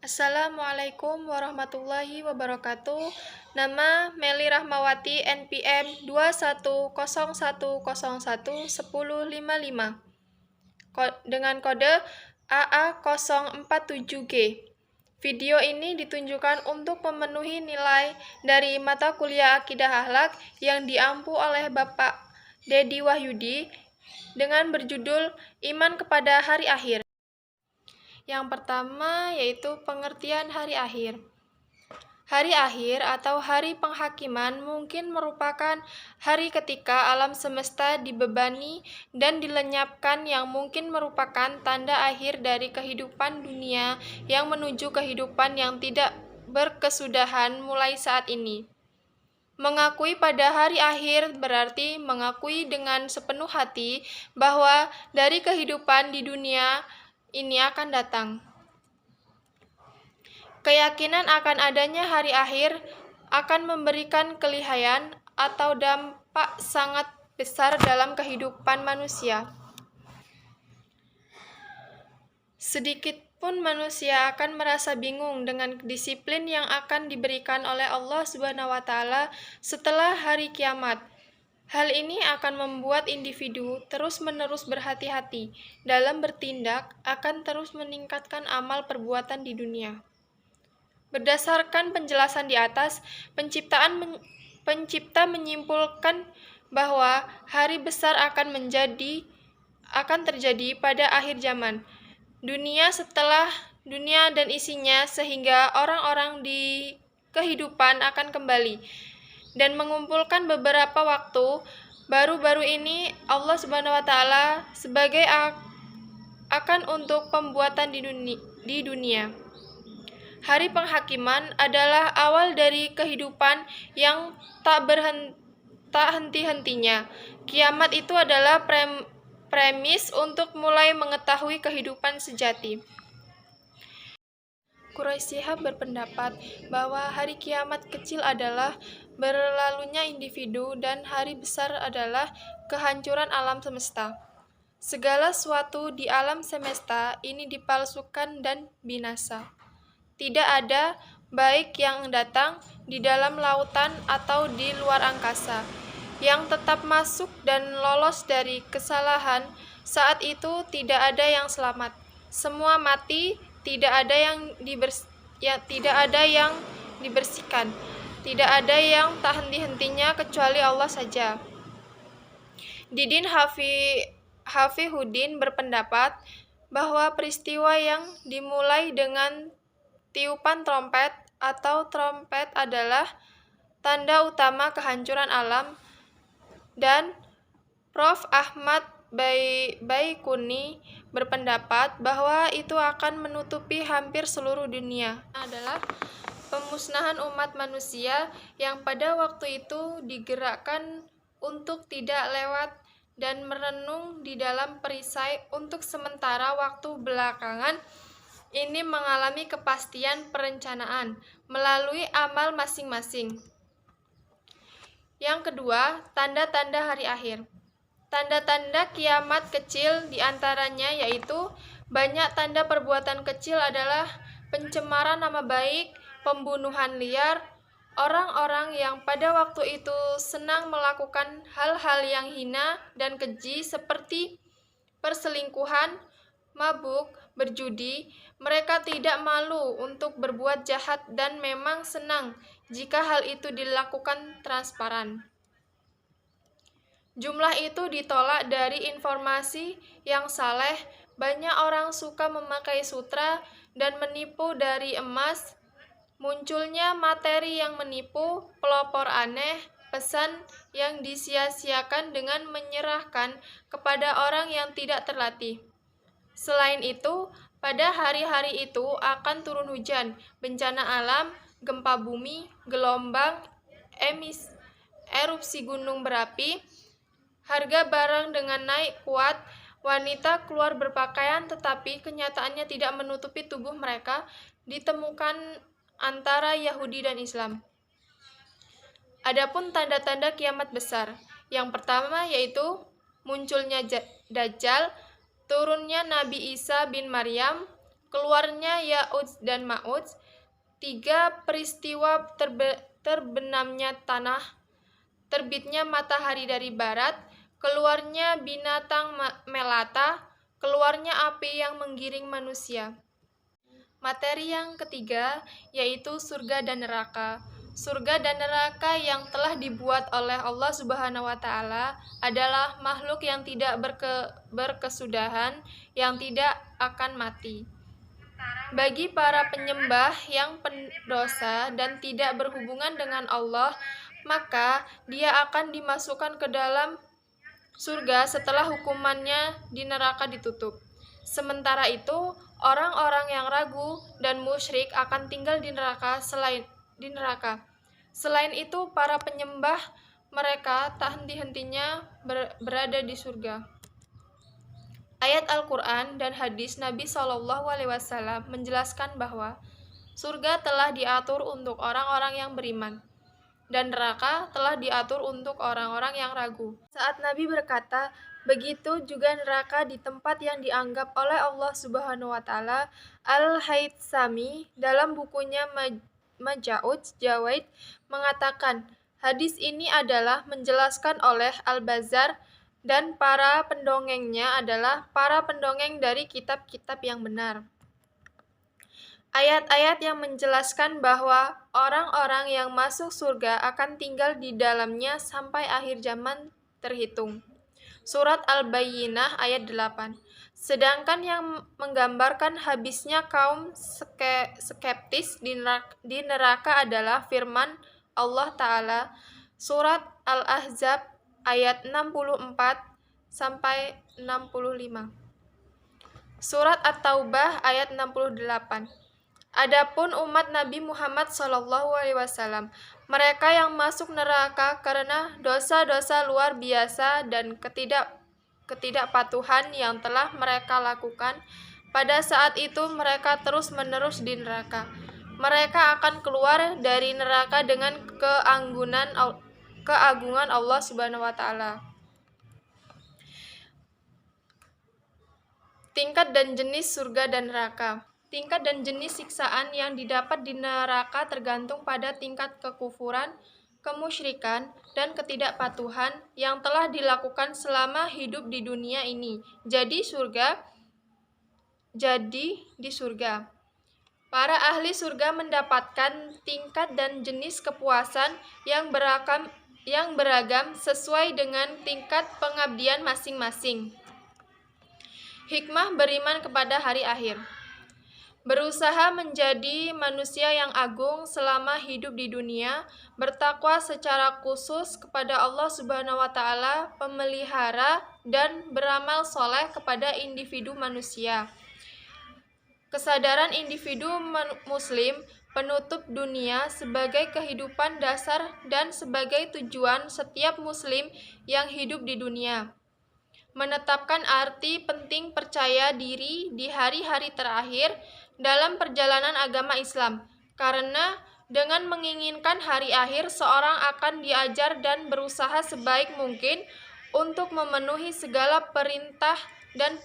Assalamualaikum warahmatullahi wabarakatuh. Nama Meli Rahmawati, NPM 2101011055 dengan kode AA047G. Video ini ditunjukkan untuk memenuhi nilai dari mata kuliah Akidah Akhlak yang diampu oleh Bapak Dedi Wahyudi dengan berjudul Iman kepada Hari Akhir. Yang pertama yaitu pengertian hari akhir. Hari akhir atau hari penghakiman mungkin merupakan hari ketika alam semesta dibebani dan dilenyapkan, yang mungkin merupakan tanda akhir dari kehidupan dunia yang menuju kehidupan yang tidak berkesudahan mulai saat ini. Mengakui pada hari akhir berarti mengakui dengan sepenuh hati bahwa dari kehidupan di dunia ini akan datang. Keyakinan akan adanya hari akhir akan memberikan kelihaian atau dampak sangat besar dalam kehidupan manusia. Sedikit pun manusia akan merasa bingung dengan disiplin yang akan diberikan oleh Allah SWT setelah hari kiamat. Hal ini akan membuat individu terus-menerus berhati-hati dalam bertindak, akan terus meningkatkan amal perbuatan di dunia. Berdasarkan penjelasan di atas, pencipta menyimpulkan bahwa hari besar akan terjadi pada akhir zaman. Dunia dan isinya, sehingga orang-orang di kehidupan akan kembali dan mengumpulkan beberapa waktu. Baru-baru ini Allah SWT sebagai akan untuk pembuatan di dunia. Hari penghakiman adalah awal dari kehidupan yang tak henti-hentinya. Kiamat itu adalah premis untuk mulai mengetahui kehidupan sejati. Quraisy Shihab berpendapat bahwa hari kiamat kecil adalah berlalunya individu dan hari besar adalah kehancuran alam semesta. Segala sesuatu di alam semesta ini dipalsukan dan binasa. Tidak ada baik yang datang di dalam lautan atau di luar angkasa yang tetap masuk dan lolos dari kesalahan. Saat itu tidak ada yang selamat. Semua mati. Tidak ada yang dibersihkan. Tidak ada yang tak henti-hentinya kecuali Allah saja. Didin Hafihuddin berpendapat bahwa peristiwa yang dimulai dengan tiupan trompet atau trompet adalah tanda utama kehancuran alam, dan Prof. Ahmad Baikuni berpendapat bahwa itu akan menutupi hampir seluruh dunia. Adalah pemusnahan umat manusia yang pada waktu itu digerakkan untuk tidak lewat dan merenung di dalam perisai untuk sementara waktu belakangan ini mengalami kepastian perencanaan melalui amal masing-masing. Yang kedua, tanda-tanda hari akhir. Tanda-tanda kiamat kecil diantaranya yaitu banyak tanda perbuatan kecil adalah pencemaran nama baik, pembunuhan liar, orang-orang yang pada waktu itu senang melakukan hal-hal yang hina dan keji seperti perselingkuhan, mabuk, berjudi. Mereka tidak malu untuk berbuat jahat dan memang senang jika hal itu dilakukan transparan. Jumlah itu ditolak dari informasi yang saleh. Banyak orang suka memakai sutra dan menipu dari emas. Munculnya materi yang menipu, pelopor aneh, pesan yang disia-siakan dengan menyerahkan kepada orang yang tidak terlatih. Selain itu, pada hari-hari itu akan turun hujan, bencana alam, gempa bumi, gelombang, erupsi gunung berapi, harga barang dengan naik kuat, wanita keluar berpakaian tetapi kenyataannya tidak menutupi tubuh mereka, ditemukan antara Yahudi dan Islam. Adapun tanda-tanda kiamat besar, yang pertama yaitu munculnya Dajjal, turunnya Nabi Isa bin Maryam, keluarnya Ya'uj dan Ma'uj, 3 peristiwa terbenamnya tanah, terbitnya matahari dari barat, keluarnya binatang melata, keluarnya api yang menggiring manusia. Materi yang ketiga yaitu surga dan neraka. Surga dan neraka yang telah dibuat oleh Allah Subhanahu wa taala adalah makhluk yang tidak berkesudahan, yang tidak akan mati. Bagi para penyembah yang pendosa dan tidak berhubungan dengan Allah, maka dia akan dimasukkan ke dalam surga setelah hukumannya di neraka ditutup. Sementara itu, orang-orang yang ragu dan musyrik akan tinggal di neraka. Selain itu, para penyembah mereka tak henti-hentinya berada di surga. Ayat Al-Quran dan hadis Nabi SAW menjelaskan bahwa surga telah diatur untuk orang-orang yang beriman, dan neraka telah diatur untuk orang-orang yang ragu. Saat Nabi berkata, begitu juga neraka di tempat yang dianggap oleh Allah Subhanahu wa taala. Al-Haythami dalam bukunya Maja'uj Jawaid mengatakan, hadis ini adalah menjelaskan oleh Al-Bazzar dan para pendongengnya adalah para pendongeng dari kitab-kitab yang benar. Ayat-ayat yang menjelaskan bahwa orang-orang yang masuk surga akan tinggal di dalamnya sampai akhir zaman terhitung. Surat Al-Bayyinah ayat 8. Sedangkan yang menggambarkan habisnya kaum skeptis di neraka adalah firman Allah Ta'ala, Surat Al-Ahzab ayat 64 sampai 65. Surat At-Taubah ayat 68. Adapun umat Nabi Muhammad SAW, mereka yang masuk neraka karena dosa-dosa luar biasa dan ketidakpatuhan yang telah mereka lakukan, pada saat itu mereka terus-menerus di neraka. Mereka akan keluar dari neraka dengan keagungan Allah Subhanahu wa taala. Tingkat dan jenis surga dan neraka. Tingkat dan jenis siksaan yang didapat di neraka tergantung pada tingkat kekufuran, kemusyrikan, dan ketidakpatuhan yang telah dilakukan selama hidup di dunia ini. Jadi di surga. Para ahli surga mendapatkan tingkat dan jenis kepuasan yang beragam sesuai dengan tingkat pengabdian masing-masing. Hikmah beriman kepada hari akhir. Berusaha menjadi manusia yang agung selama hidup di dunia, bertakwa secara khusus kepada Allah Subhanahu wa taala, pemelihara dan beramal soleh kepada individu manusia. Kesadaran individu muslim penutup dunia sebagai kehidupan dasar dan sebagai tujuan setiap muslim yang hidup di dunia. Menetapkan arti penting percaya diri di hari-hari terakhir dalam perjalanan agama Islam, karena dengan menginginkan hari akhir, seorang akan diajar dan berusaha sebaik mungkin untuk memenuhi segala perintah dan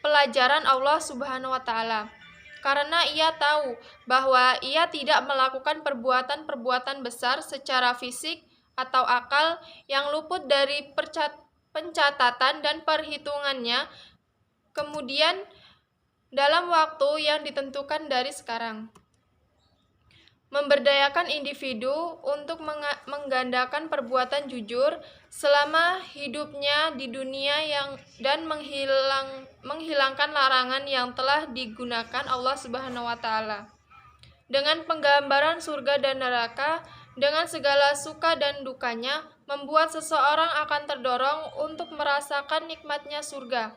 pelajaran Allah Subhanahu wa taala. Karena ia tahu bahwa ia tidak melakukan perbuatan-perbuatan besar secara fisik atau akal yang luput dari pencatatan dan perhitungannya kemudian dalam waktu yang ditentukan dari sekarang. Memberdayakan individu untuk menggandakan perbuatan jujur selama hidupnya di dunia dan menghilangkan larangan yang telah digunakan Allah Subhanahu wa taala. Dengan penggambaran surga dan neraka dengan segala suka dan dukanya, membuat seseorang akan terdorong untuk merasakan nikmatnya surga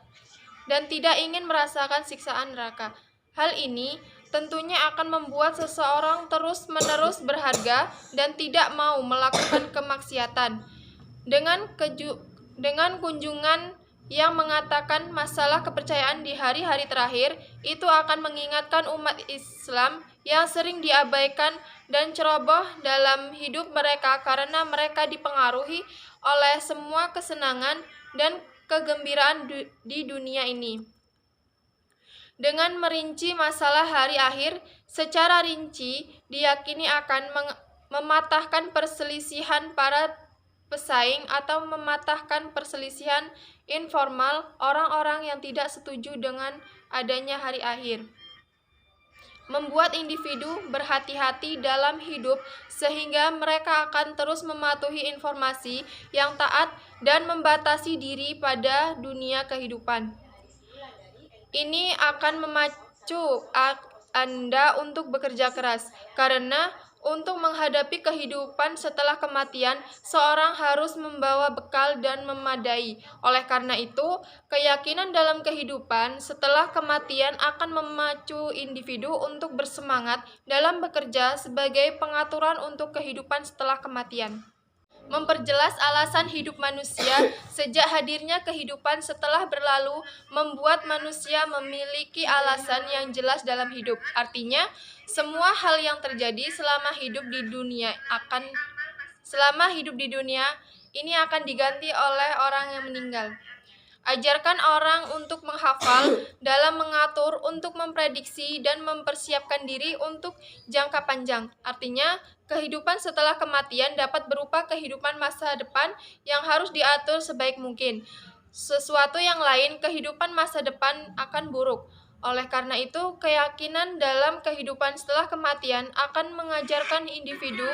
dan tidak ingin merasakan siksaan neraka. Hal ini tentunya akan membuat seseorang terus-menerus berharga dan tidak mau melakukan kemaksiatan. Dengan kunjungan yang mengatakan masalah kepercayaan di hari-hari terakhir, itu akan mengingatkan umat Islam yang sering diabaikan dan ceroboh dalam hidup mereka karena mereka dipengaruhi oleh semua kesenangan dan kegembiraan di dunia ini. Dengan merinci masalah hari akhir secara rinci, diyakini akan mematahkan perselisihan para pesaing atau mematahkan perselisihan informal orang-orang yang tidak setuju dengan adanya hari akhir. Membuat individu berhati-hati dalam hidup sehingga mereka akan terus mematuhi informasi yang taat dan membatasi diri pada dunia kehidupan. Ini akan memacu Anda untuk bekerja keras, karena untuk menghadapi kehidupan setelah kematian, seorang harus membawa bekal dan memadai. Oleh karena itu, keyakinan dalam kehidupan setelah kematian akan memacu individu untuk bersemangat dalam bekerja sebagai pengaturan untuk kehidupan setelah kematian. Memperjelas alasan hidup manusia sejak hadirnya kehidupan setelah berlalu membuat manusia memiliki alasan yang jelas dalam hidup. Artinya, semua hal yang terjadi selama hidup di dunia ini akan diganti oleh orang yang meninggal. Ajarkan orang untuk menghafal, dalam mengatur, untuk memprediksi, dan mempersiapkan diri untuk jangka panjang. Artinya, kehidupan setelah kematian dapat berupa kehidupan masa depan yang harus diatur sebaik mungkin. Sesuatu yang lain, kehidupan masa depan akan buruk. Oleh karena itu, keyakinan dalam kehidupan setelah kematian akan mengajarkan individu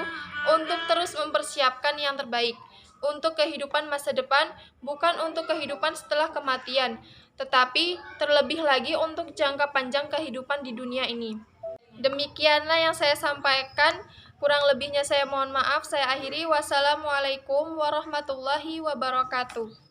untuk terus mempersiapkan yang terbaik untuk kehidupan masa depan, bukan untuk kehidupan setelah kematian, tetapi terlebih lagi untuk jangka panjang kehidupan di dunia ini. Demikianlah yang saya sampaikan, kurang lebihnya saya mohon maaf, saya akhiri. Wassalamualaikum warahmatullahi wabarakatuh.